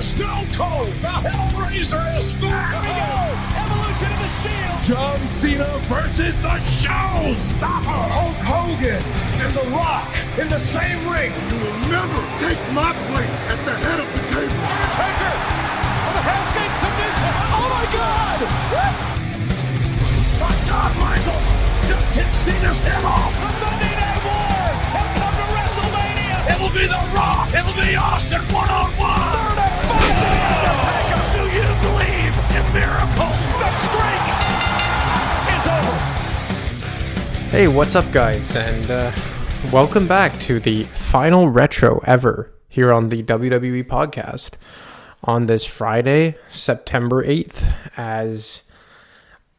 Stone Cold, the Hellraiser is back! Here we go! Evolution of the Shield! John Cena versus the Showstopper! Hulk Hogan and The Rock in the same ring! You will never take my place at the head of the table! Undertaker! On the Hell's Gate submission! Oh my God! What? My God, Michaels! Just kick Cena's head off! The Monday Night Wars have come to WrestleMania! It'll be The Rock! It'll be Austin one-on-one! Third and fight to the Undertaker! Do you believe in miracles? The streak is over! Hey, what's up, guys? And welcome back to the final retro ever here on the WWE podcast on this Friday, September 8th, as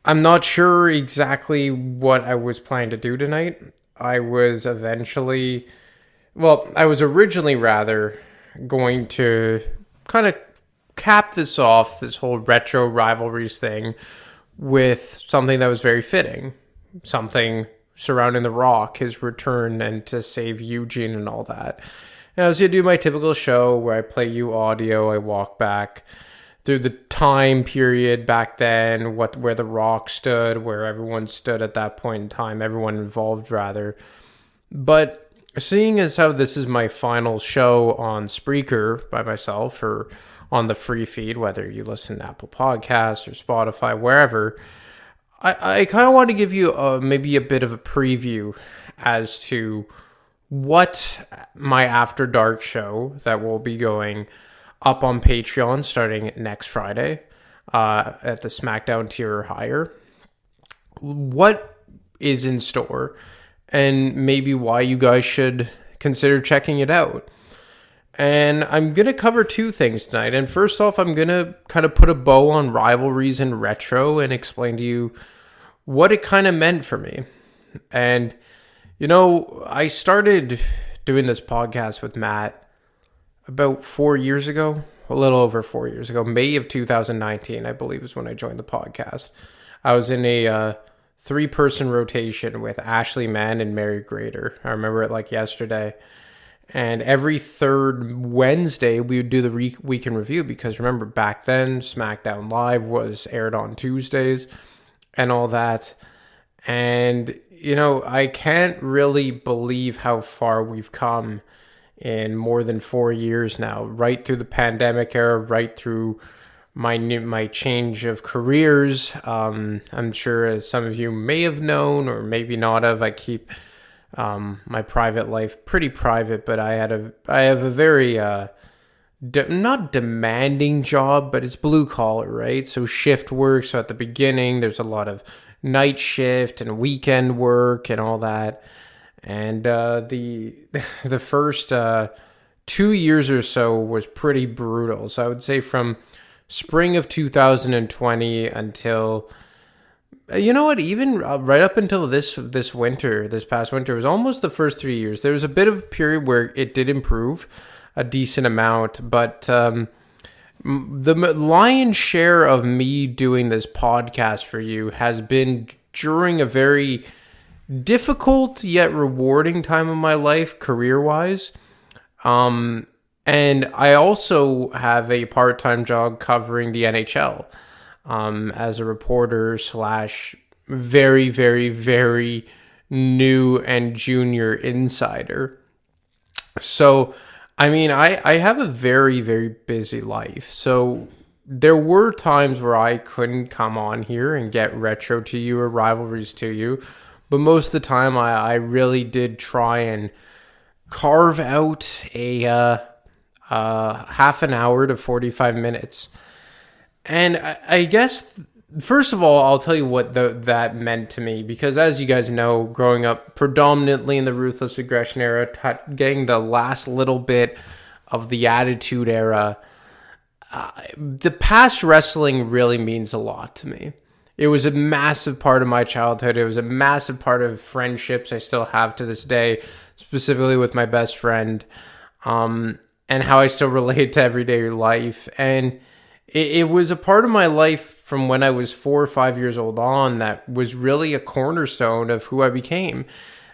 I'm not sure exactly what I was planning to do tonight. I was originally going to kind of cap this off, this whole retro rivalries thing, with something that was very fitting. Something surrounding The Rock, his return, and to save Eugene and all that. And I was going to do my typical show where I play you audio, I walk back through the time period back then, where The Rock stood, where everyone stood at that point in time, everyone involved rather. But seeing as how this is my final show on Spreaker by myself or on the free feed, whether you listen to Apple Podcasts or Spotify, wherever, I kind of want to give you maybe a bit of a preview as to what my After Dark show that will be going up on Patreon starting next Friday at the SmackDown tier or higher, what is in store, and maybe why you guys should consider checking it out. And I'm going to cover two things tonight. And first off, I'm going to kind of put a bow on rivalries and retro and explain to you what it kind of meant for me. And, you know, I started doing this podcast with Matt about 4 years ago, a little over 4 years ago. May of 2019, I believe, is when I joined the podcast. I was in a three-person rotation with Ashley Mann and Mary Grader. I remember it like yesterday. And every third Wednesday, we would do the week in review, because remember, back then, SmackDown Live was aired on Tuesdays and all that. And, you know, I can't really believe how far we've come in more than 4 years now, right through the pandemic era, right through my change of careers. I'm sure, as some of you may have known or maybe not have, I keep my private life pretty private, but I have a very not demanding job, but it's blue collar, right? So shift work. So at the beginning, there's a lot of night shift and weekend work and all that. And the first 2 years or so was pretty brutal. So I would say from spring of 2020 until, you know what, even right up until this past winter, was almost the first 3 years. There was a bit of a period where it did improve a decent amount, but the lion's share of me doing this podcast for you has been during a very difficult yet rewarding time of my life, career-wise. And I also have a part-time job covering the NHL as a reporter / very, very, very new and junior insider. So, I mean, I have a very, very busy life. So there were times where I couldn't come on here and get retro to you or rivalries to you. But most of the time, I really did try and carve out a half an hour to 45 minutes. And I guess, first of all, I'll tell you what that meant to me. Because as you guys know, growing up predominantly in the Ruthless Aggression era, getting the last little bit of the Attitude era, the past wrestling really means a lot to me. It was a massive part of my childhood. It was a massive part of friendships I still have to this day, specifically with my best friend, and how I still relate to everyday life. And it was a part of my life from when I was 4 or 5 years old on that was really a cornerstone of who I became.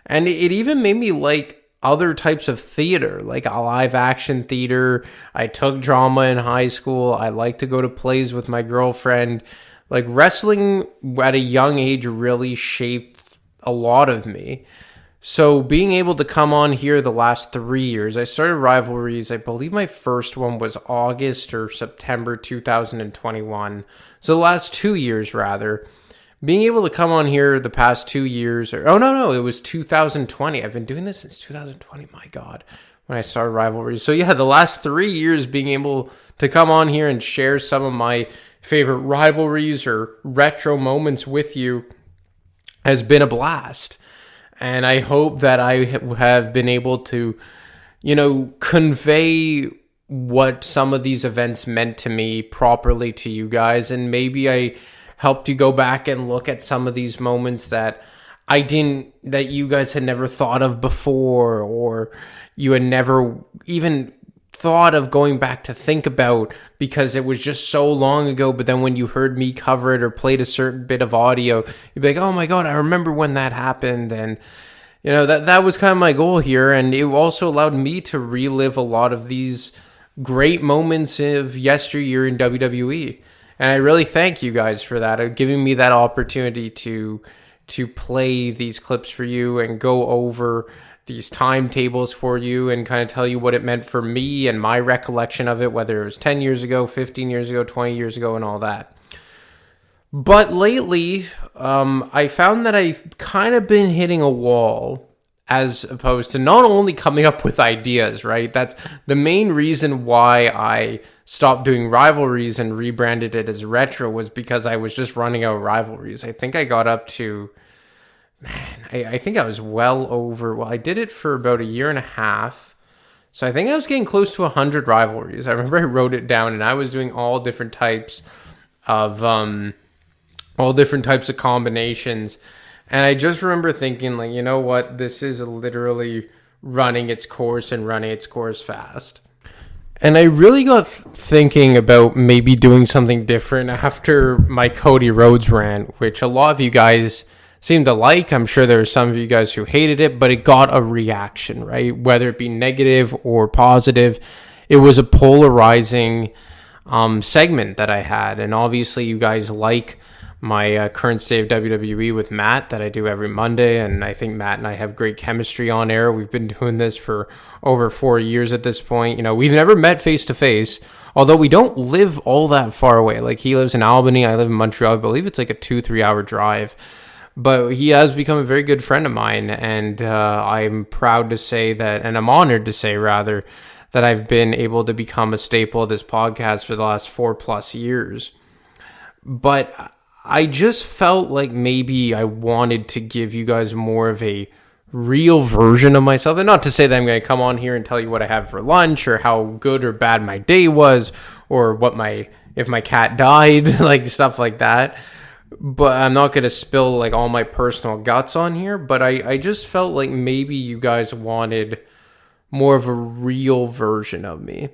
And it even made me like other types of theater, like a live action theater. I took drama in high school. I like to go to plays with my girlfriend. Like, wrestling at a young age really shaped a lot of me. So being able to come on here the last 3 years, I started Rivalries. I believe my first one was August or September 2021. So the last 2 years, rather. Being able to come on here the past 2 years, it was 2020. I've been doing this since 2020, my God, when I started Rivalries. So yeah, the last 3 years being able to come on here and share some of my favorite rivalries or retro moments with you has been a blast. And I hope that I have been able to, convey what some of these events meant to me properly to you guys. And maybe I helped you go back and look at some of these moments that you guys had never thought of before, or you had never even thought of going back to think about because it was just so long ago. But then when you heard me cover it or played a certain bit of audio, you'd be like, oh my God, I remember when that happened. And that was kind of my goal here. And it also allowed me to relive a lot of these great moments of yesteryear in WWE. And I really thank you guys for that, giving me that opportunity to play these clips for you and go over these timetables for you and kind of tell you what it meant for me and my recollection of it, whether it was 10 years ago, 15 years ago, 20 years ago, and all that. But lately, I found that I've kind of been hitting a wall as opposed to not only coming up with ideas, right? That's the main reason why I stopped doing Rivalries and rebranded it as Retro, was because I was just running out of rivalries. I think I got up to, I think I was I did it for about a year and a half. So I think I was getting close to 100 rivalries. I remember I wrote it down and I was doing all different types of combinations. And I just remember thinking, like, you know what? This is literally running its course and running its course fast. And I really got thinking about maybe doing something different after my Cody Rhodes rant, which a lot of you guys seem to like. I'm sure there were some of you guys who hated it, but it got a reaction, right? Whether it be negative or positive, it was a polarizing segment that I had. And obviously you guys like my current state of WWE with Matt that I do every Monday, and I think Matt and I have great chemistry on air. We've been doing this for over 4 years at this point. We've never met face to face, although we don't live all that far away. Like, he lives in Albany, I live in Montreal. I believe it's like a 2-3 hour drive, but he has become a very good friend of mine, and I'm proud to say that, and I'm honored to say rather, that I've been able to become a staple of this podcast for the last 4+ years. But I just felt like maybe I wanted to give you guys more of a real version of myself. And not to say that I'm going to come on here and tell you what I have for lunch or how good or bad my day was or if my cat died, like stuff like that. But I'm not going to spill like all my personal guts on here. But I just felt like maybe you guys wanted more of a real version of me.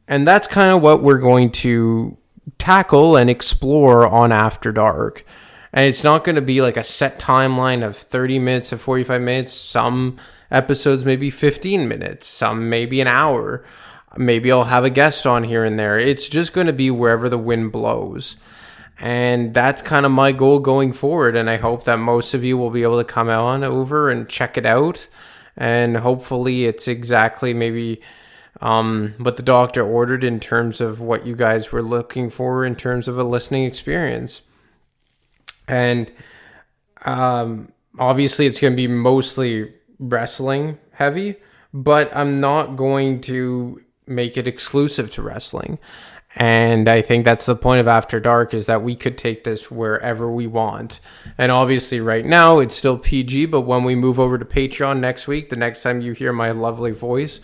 And that's kind of what we're going to tackle and explore on After Dark. And it's not going to be like a set timeline of 30 minutes to 45 minutes. Some episodes maybe 15 minutes, some maybe an hour. Maybe I'll have a guest on here and there. It's just going to be wherever the wind blows. And that's kind of my goal going forward. And I hope that most of you will be able to come on over and check it out. And hopefully it's exactly maybe what the doctor ordered in terms of what you guys were looking for in terms of a listening experience. And obviously it's going to be mostly wrestling heavy, but I'm not going to make it exclusive to wrestling. And I think that's the point of After Dark, is that we could take this wherever we want. And obviously right now it's still PG, but when we move over to Patreon next week, the next time you hear my lovely voice,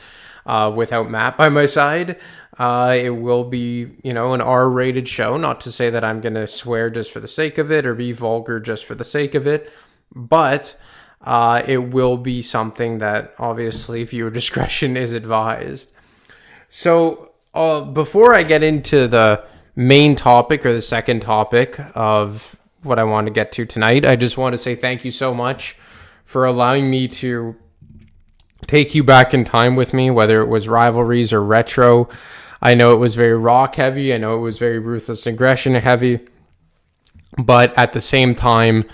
without Matt by my side, it will be, an R-rated show. Not to say that I'm going to swear just for the sake of it or be vulgar just for the sake of it, but it will be something that obviously viewer discretion is advised. So before I get into the main topic or the second topic of what I want to get to tonight, I just want to say thank you so much for allowing me to take you back in time with me, whether it was rivalries or retro. I know it was very Rock heavy. I know it was very Ruthless Aggression heavy. But at the same time,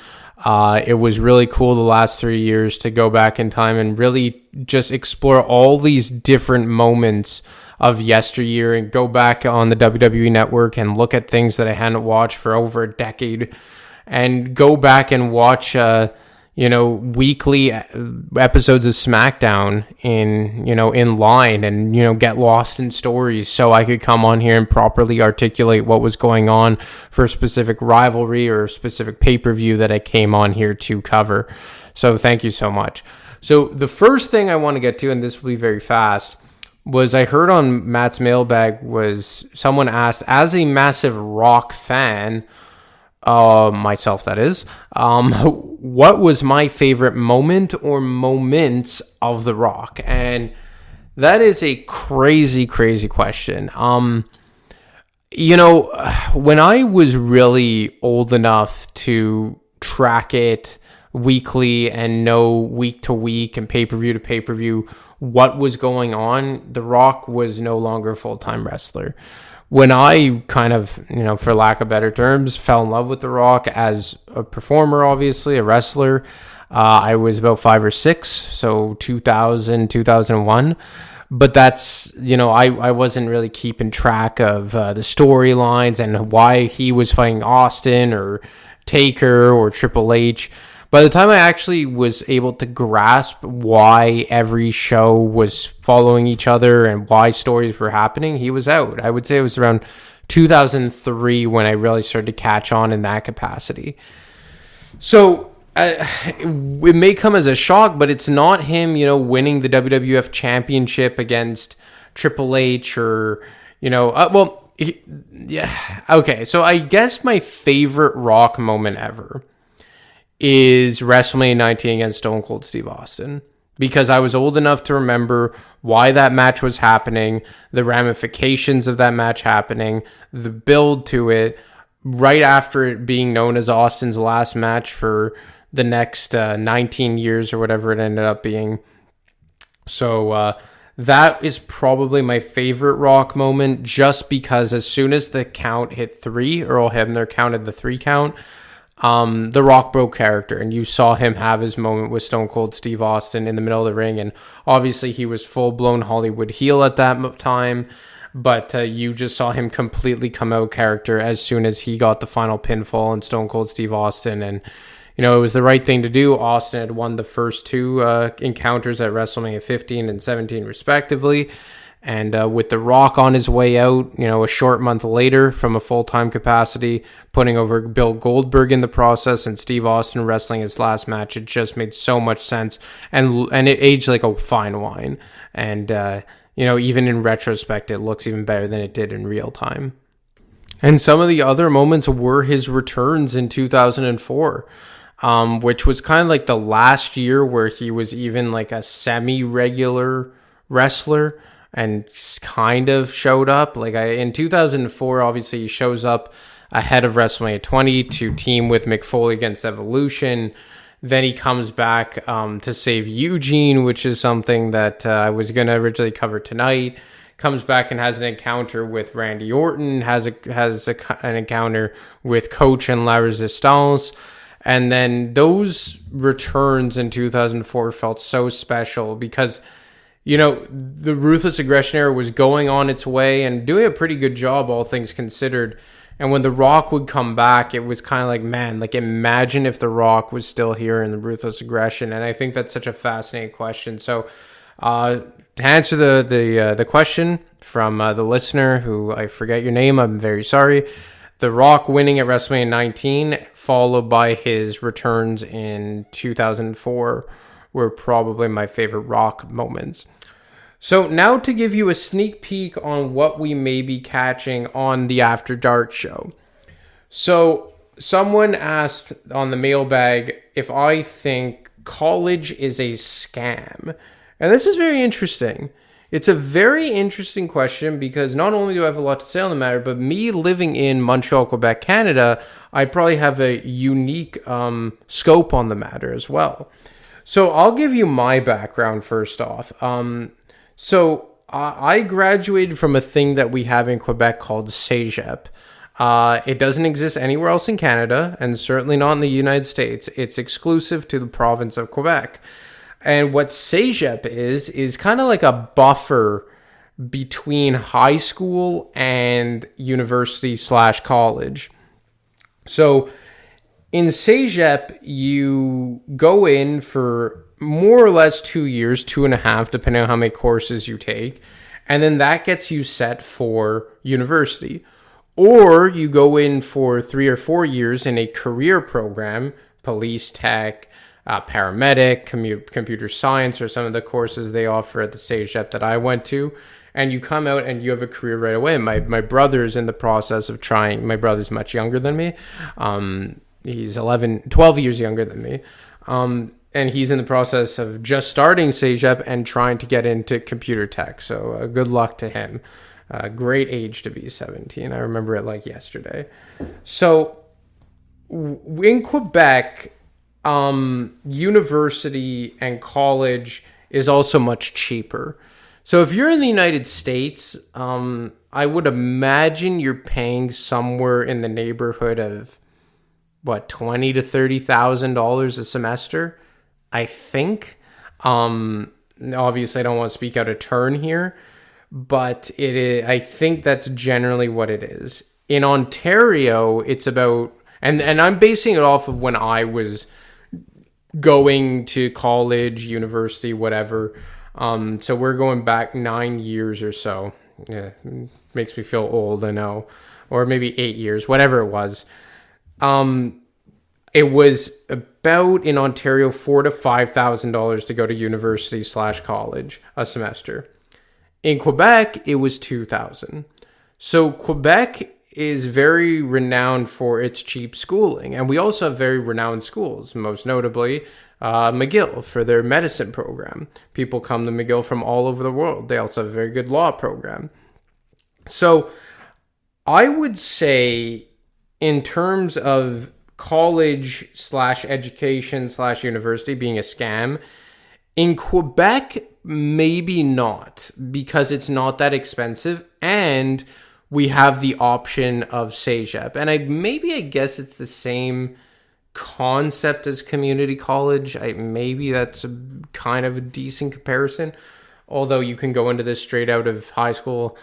it was really cool the last 3 years to go back in time and really just explore all these different moments of yesteryear and go back on the WWE network and look at things that I hadn't watched for over a decade and go back and watch, weekly episodes of SmackDown in line and, get lost in stories so I could come on here and properly articulate what was going on for a specific rivalry or a specific pay-per-view that I came on here to cover. So thank you so much. So the first thing I want to get to, and this will be very fast, was I heard on Matt's mailbag was someone asked, as a massive Rock fan, myself that is, what was my favorite moment or moments of The Rock? And that is a crazy question. When I was really old enough to track it weekly and know week to week and pay-per-view to pay-per-view what was going on, The Rock was no longer a full-time wrestler. When I kind of, for lack of better terms, fell in love with The Rock as a performer, obviously, a wrestler, I was about 5 or 6, so 2000, 2001. But that's, I wasn't really keeping track of the storylines and why he was fighting Austin or Taker or Triple H. By the time I actually was able to grasp why every show was following each other and why stories were happening, he was out. I would say it was around 2003 when I really started to catch on in that capacity. So it may come as a shock, but it's not him, winning the WWF Championship against Triple H or, yeah. Okay, so I guess my favorite Rock moment ever is WrestleMania 19 against Stone Cold Steve Austin, because I was old enough to remember why that match was happening, the ramifications of that match happening, the build to it, right after it being known as Austin's last match for the next 19 years or whatever it ended up being. So that is probably my favorite Rock moment, just because as soon as the count hit 3, Earl Hebner counted the 3 count, The Rock broke character, and you saw him have his moment with Stone Cold Steve Austin in the middle of the ring, and obviously he was full-blown Hollywood heel at that time, but you just saw him completely come out character as soon as he got the final pinfall on Stone Cold Steve Austin, and it was the right thing to do. Austin had won the first 2 encounters at WrestleMania 15 and 17 respectively. And with The Rock on his way out, a short month later from a full-time capacity, putting over Bill Goldberg in the process, and Steve Austin wrestling his last match, it just made so much sense. And it aged like a fine wine. And, even in retrospect, it looks even better than it did in real time. And some of the other moments were his returns in 2004, which was kind of like the last year where he was even like a semi-regular wrestler and kind of showed up. In 2004, obviously he shows up ahead of WrestleMania 20 to team with Mick Foley against Evolution. Then he comes back to save Eugene, which is something that I was going to originally cover tonight. Comes back and has an encounter with Randy Orton, has an encounter with Coach and La Resistance. And then those returns in 2004 felt so special because the Ruthless Aggression era was going on its way and doing a pretty good job, all things considered. And when The Rock would come back, it was kind of like, man, imagine if The Rock was still here in the Ruthless Aggression. And I think that's such a fascinating question. So to answer the question from the listener, who I forget your name, I'm very sorry. The Rock winning at WrestleMania 19, followed by his returns in 2004, were probably my favorite Rock moments. So now to give you a sneak peek on what we may be catching on the After Dark show. So someone asked on the mailbag if I think college is a scam. And this is very interesting. It's a very interesting question because not only do I have a lot to say on the matter, but me living in Montreal, Quebec, Canada, I probably have a unique scope on the matter as well. So I'll give you my background first off. I graduated from a thing that we have in Quebec called CEGEP. It doesn't exist anywhere else in Canada, and certainly not in the United States. It's exclusive to the province of Quebec. And what CEGEP is kind of like a buffer between high school and university / college. So in CEGEP, you go in for more or less 2 years, 2.5, depending on how many courses you take. And then that gets you set for university. Or you go in for 3 or 4 years in a career program, police tech, paramedic, computer science, or some of the courses they offer at the CEGEP that I went to. And you come out and you have a career right away. My brother's in the process of trying. My brother's much younger than me. He's 12 years younger than me. And he's in the process of just starting CEGEP and trying to get into computer tech. So good luck to him. Great age to be 17. I remember it like yesterday. So in Quebec, university and college is also much cheaper. So if you're in the United States, I would imagine you're paying somewhere in the neighborhood of $20,000 to $30,000 a semester, I think. Obviously, I don't want to speak out of turn here, but it is. I think that's generally what it is. In Ontario, it's about, and I'm basing it off of when I was going to college, university, whatever. So we're going back 9 years or so. Yeah, makes me feel old, I know. Or maybe 8 years, whatever it was. It was about, in Ontario, $4,000 to $5,000 to go to university / college a semester. In Quebec, it was $2,000. So Quebec is very renowned for its cheap schooling. And we also have very renowned schools, most notably McGill for their medicine program. People come to McGill from all over the world. They also have a very good law program. So I would say in terms of college / education / university being a scam, in Quebec, maybe not, because it's not that expensive and we have the option of CEGEP. And I guess it's the same concept as community college. Maybe that's kind of a decent comparison, although you can go into this straight out of high school.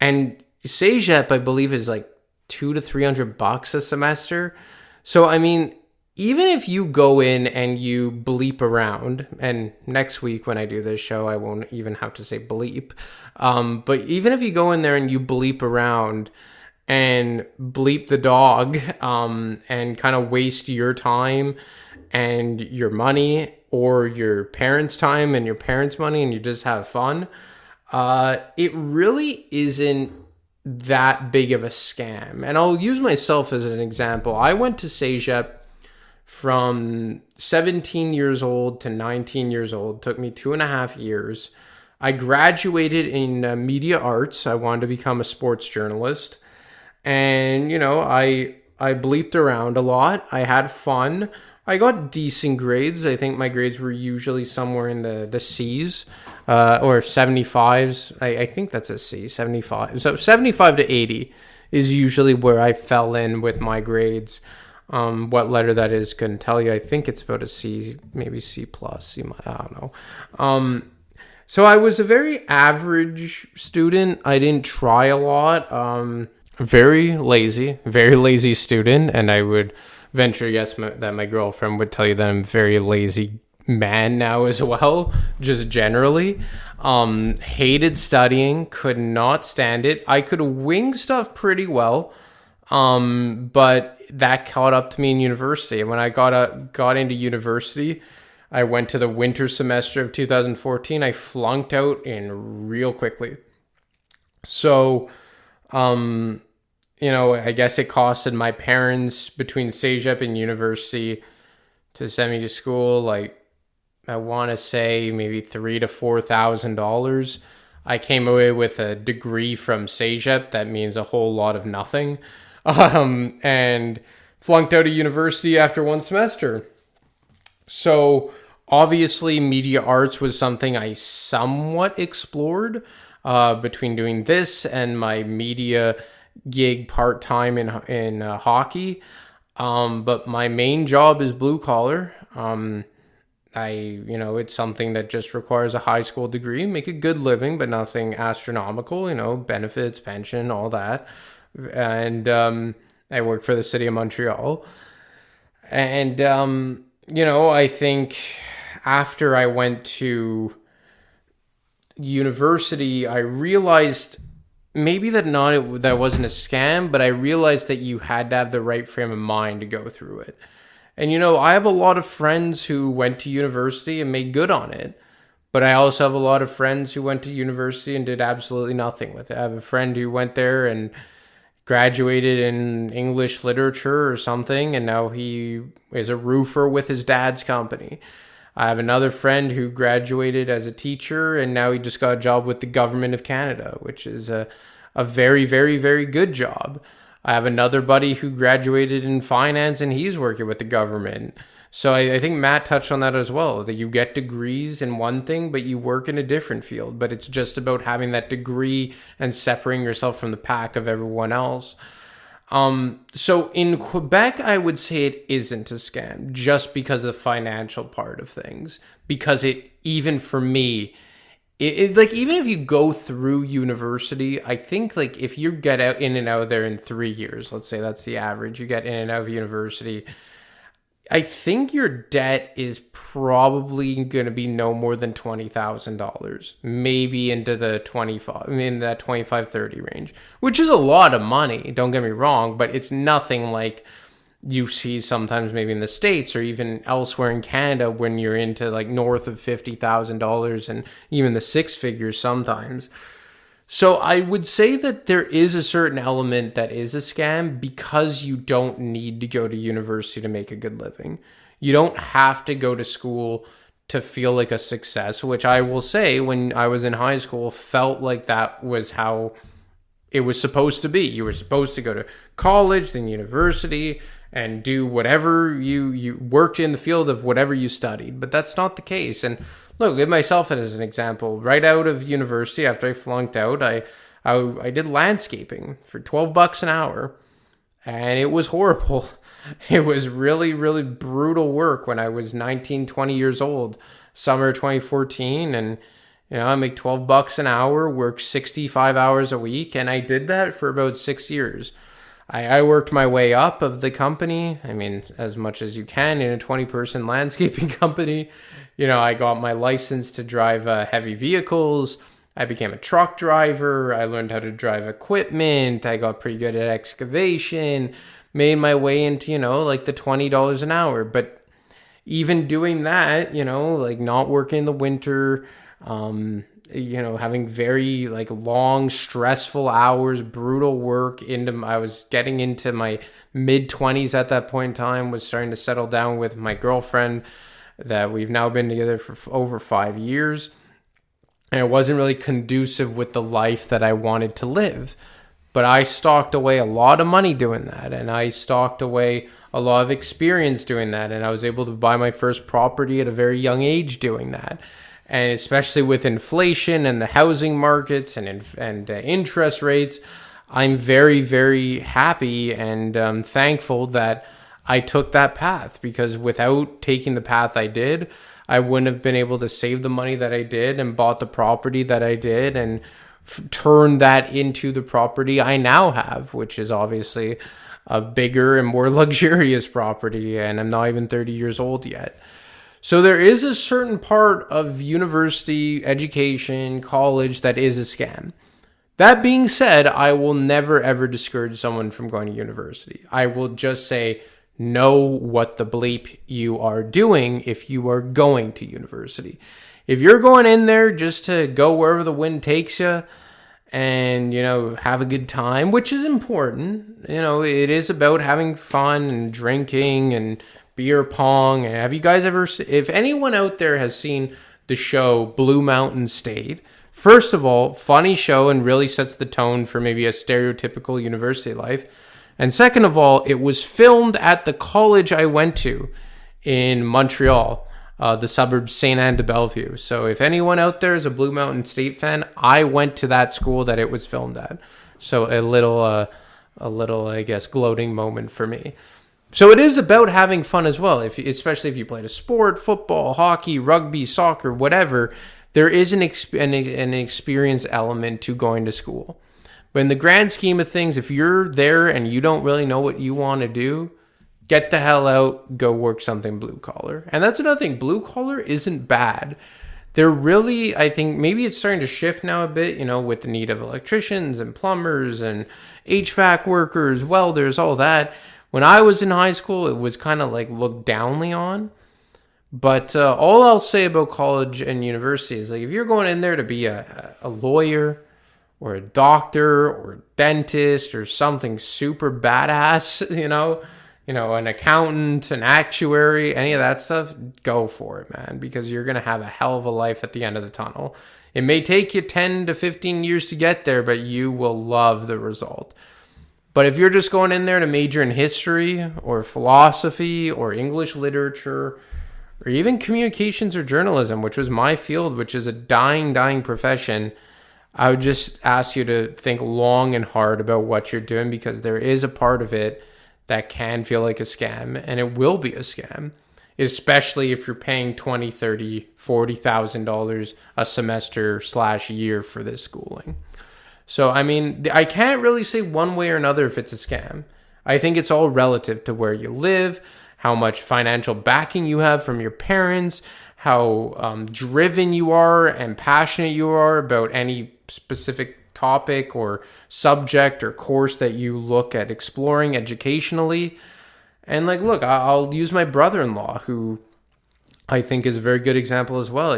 And CEGEP, I believe, is like $200 to $300 a semester. So I mean, even if you go in and you bleep around, and next week when I do this show, I won't even have to say bleep. But even if you go in there and you bleep around and bleep the dog, and kind of waste your time and your money, or your parents' time and your parents' money, and you just have fun, it really isn't that big of a scam. And I'll use myself as an example. I went to CEGEP from 17 years old to 19 years old. It took me 2.5 years. I graduated in media arts. I wanted to become a sports journalist. And, I bleeped around a lot. I had fun. I got decent grades. I think my grades were usually somewhere in the C's, or 75s. I think that's a C, 75. So 75 to 80 is usually where I fell in with my grades. What letter that is couldn't tell you. I think it's about a C, maybe C plus, C minus, I don't know. So I was a very average student. I didn't try a lot. Very lazy student. And I would venture, that my girlfriend would tell you that I'm a very lazy man now as well, just generally. Hated studying, could not stand it. I could wing stuff pretty well. But that caught up to me in university. And when I got into university, I went to the winter semester of 2014. I flunked out in real quickly. So, I guess it costed my parents between CEGEP and university to send me to school, like, I want to say maybe $3,000 to $4,000. I came away with a degree from CEGEP. That means a whole lot of nothing. And flunked out of university after one semester. So Obviously, media arts was something I somewhat explored between doing this and my media gig part-time in hockey. But my main job is blue collar. It's something that just requires a high school degree, make a good living, but nothing astronomical, benefits, pension, all that. And I work for the city of Montreal. And, I think after I went to university, I realized maybe that wasn't a scam, but I realized that you had to have the right frame of mind to go through it. And, I have a lot of friends who went to university and made good on it. But I also have a lot of friends who went to university and did absolutely nothing with it. I have a friend who went there and graduated in English literature or something, and now he is a roofer with his dad's company. I have another friend who graduated as a teacher, and now he just got a job with the government of Canada, which is a very, very, very good job. I have another buddy who graduated in finance, and he's working with the government. So I think Matt touched on that as well, that you get degrees in one thing, but you work in a different field. But it's just about having that degree and separating yourself from the pack of everyone else. So in Quebec, I would say it isn't a scam just because of the financial part of things. Because even for me, even if you go through university, I think if you get out in and out of there in 3 years, let's say that's the average, you get in and out of university, I think your debt is probably going to be no more than $20,000, maybe into the 25-30 range, which is a lot of money. Don't get me wrong, but it's nothing like you see sometimes maybe in the States or even elsewhere in Canada when you're into north of $50,000 and even the six figures sometimes. So I would say that there is a certain element that is a scam because you don't need to go to university to make a good living. You don't have to go to school to feel like a success, which I will say when I was in high school felt like that was how it was supposed to be. You were supposed to go to college, then university, and do whatever you worked in the field of whatever you studied. But that's not the case. And look, give myself as an example. Right out of university, after I flunked out, I did landscaping for $12 an hour, and it was horrible. It was really, really brutal work when I was 19, 20 years old, summer 2014, and I make $12 an hour, work 65 hours a week, and I did that for about 6 years. I worked my way up of the company. I mean, as much as you can in a 20-person landscaping company. I got my license to drive heavy vehicles. I became a truck driver. I learned how to drive equipment. I got pretty good at excavation. Made my way into, the $20 an hour. But even doing that, not working in the winter, having very long, stressful hours, brutal work I was getting into my mid-20s at that point in time, was starting to settle down with my girlfriend that we've now been together for over 5 years. And it wasn't really conducive with the life that I wanted to live. But I stocked away a lot of money doing that. And I stocked away a lot of experience doing that. And I was able to buy my first property at a very young age doing that. And especially with inflation and the housing markets and interest rates, I'm very, very happy and thankful that I took that path, because without taking the path I did, I wouldn't have been able to save the money that I did and bought the property that I did and turn that into the property I now have, which is obviously a bigger and more luxurious property, and I'm not even 30 years old yet. So there is a certain part of university education, college, that is a scam. That being said, I will never ever discourage someone from going to university. I will just say, know what the bleep you are doing if you are going to university. If you're going in there just to go wherever the wind takes you and, have a good time, which is important, it is about having fun and drinking and beer pong. And have you guys ever, if anyone out there has seen the show Blue Mountain State, first of all, funny show and really sets the tone for maybe a stereotypical university life. And second of all, it was filmed at the college I went to in Montreal. the suburb St. Anne de Bellevue. So if anyone out there is a Blue Mountain State fan, I went to that school that it was filmed at. So a little, I guess, gloating moment for me. So it is about having fun as well, especially if you played a sport, football, hockey, rugby, soccer, whatever. There is an experience element to going to school. But in the grand scheme of things, if you're there and you don't really know what you want to do, get the hell out, go work something blue collar. And that's another thing, blue collar isn't bad. They're really, I think, maybe it's starting to shift now a bit, with the need of electricians and plumbers and HVAC workers, welders, all that. When I was in high school, it was kind of like looked downly on. But all I'll say about college and university is, like, if you're going in there to be a lawyer or a doctor or a dentist or something super badass, an accountant, an actuary, any of that stuff, go for it, man, because you're going to have a hell of a life at the end of the tunnel. It may take you 10 to 15 years to get there, but you will love the result. But if you're just going in there to major in history or philosophy or English literature or even communications or journalism, which was my field, which is a dying profession, I would just ask you to think long and hard about what you're doing, because there is a part of it that can feel like a scam, and it will be a scam, especially if you're paying $20,000, $30,000, $40,000 a semester/year for this schooling. So, I mean, I can't really say one way or another if it's a scam. I think it's all relative to where you live, how much financial backing you have from your parents, how driven you are and passionate you are about any specific topic or subject or course that you look at exploring educationally. And like, look, I'll use my brother-in-law, who I think is a very good example as well.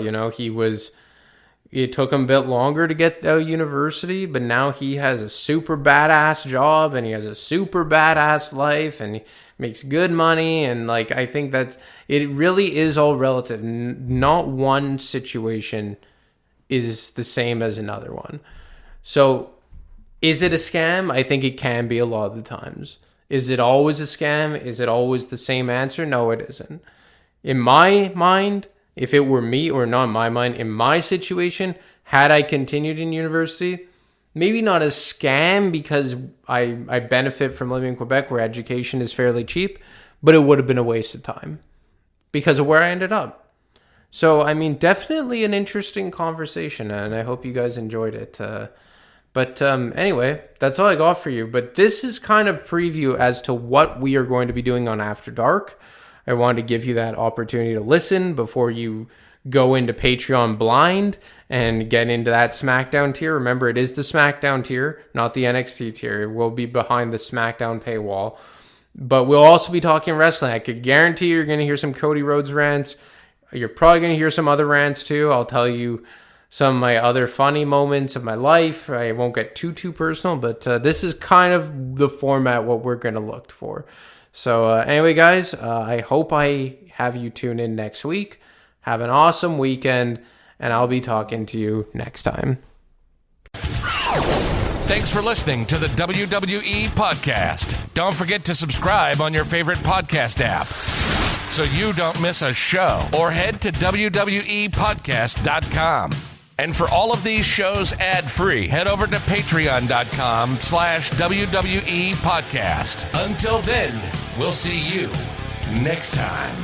It took him a bit longer to get to university, but now he has a super badass job and he has a super badass life and he makes good money. And like, I think that it really is all relative. Not one situation is the same as another one. So is it a scam? I think it can be a lot of the times. Is it always a scam? Is it always the same answer? No, it isn't. In my mind, if it were me, or not in my mind, in my situation, had I continued in university, maybe not a scam because I benefit from living in Quebec where education is fairly cheap, but it would have been a waste of time because of where I ended up. So, I mean, definitely an interesting conversation, and I hope you guys enjoyed it. But anyway, that's all I got for you. But this is kind of preview as to what we are going to be doing on After Dark. I wanted to give you that opportunity to listen before you go into Patreon blind and get into that SmackDown tier. Remember, it is the SmackDown tier, not the NXT tier. It will be behind the SmackDown paywall. But we'll also be talking wrestling. I could guarantee you're going to hear some Cody Rhodes rants. You're probably going to hear some other rants too. I'll tell you some of my other funny moments of my life. I won't get too personal, but this is kind of the format, what we're going to look for. So anyway, guys, I hope I have you tune in next week. Have an awesome weekend, and I'll be talking to you next time. Thanks for listening to the WWE Podcast. Don't forget to subscribe on your favorite podcast app so you don't miss a show, or head to WWEpodcast.com. And for all of these shows ad-free, head over to patreon.com/WWE Podcast. Until then, we'll see you next time.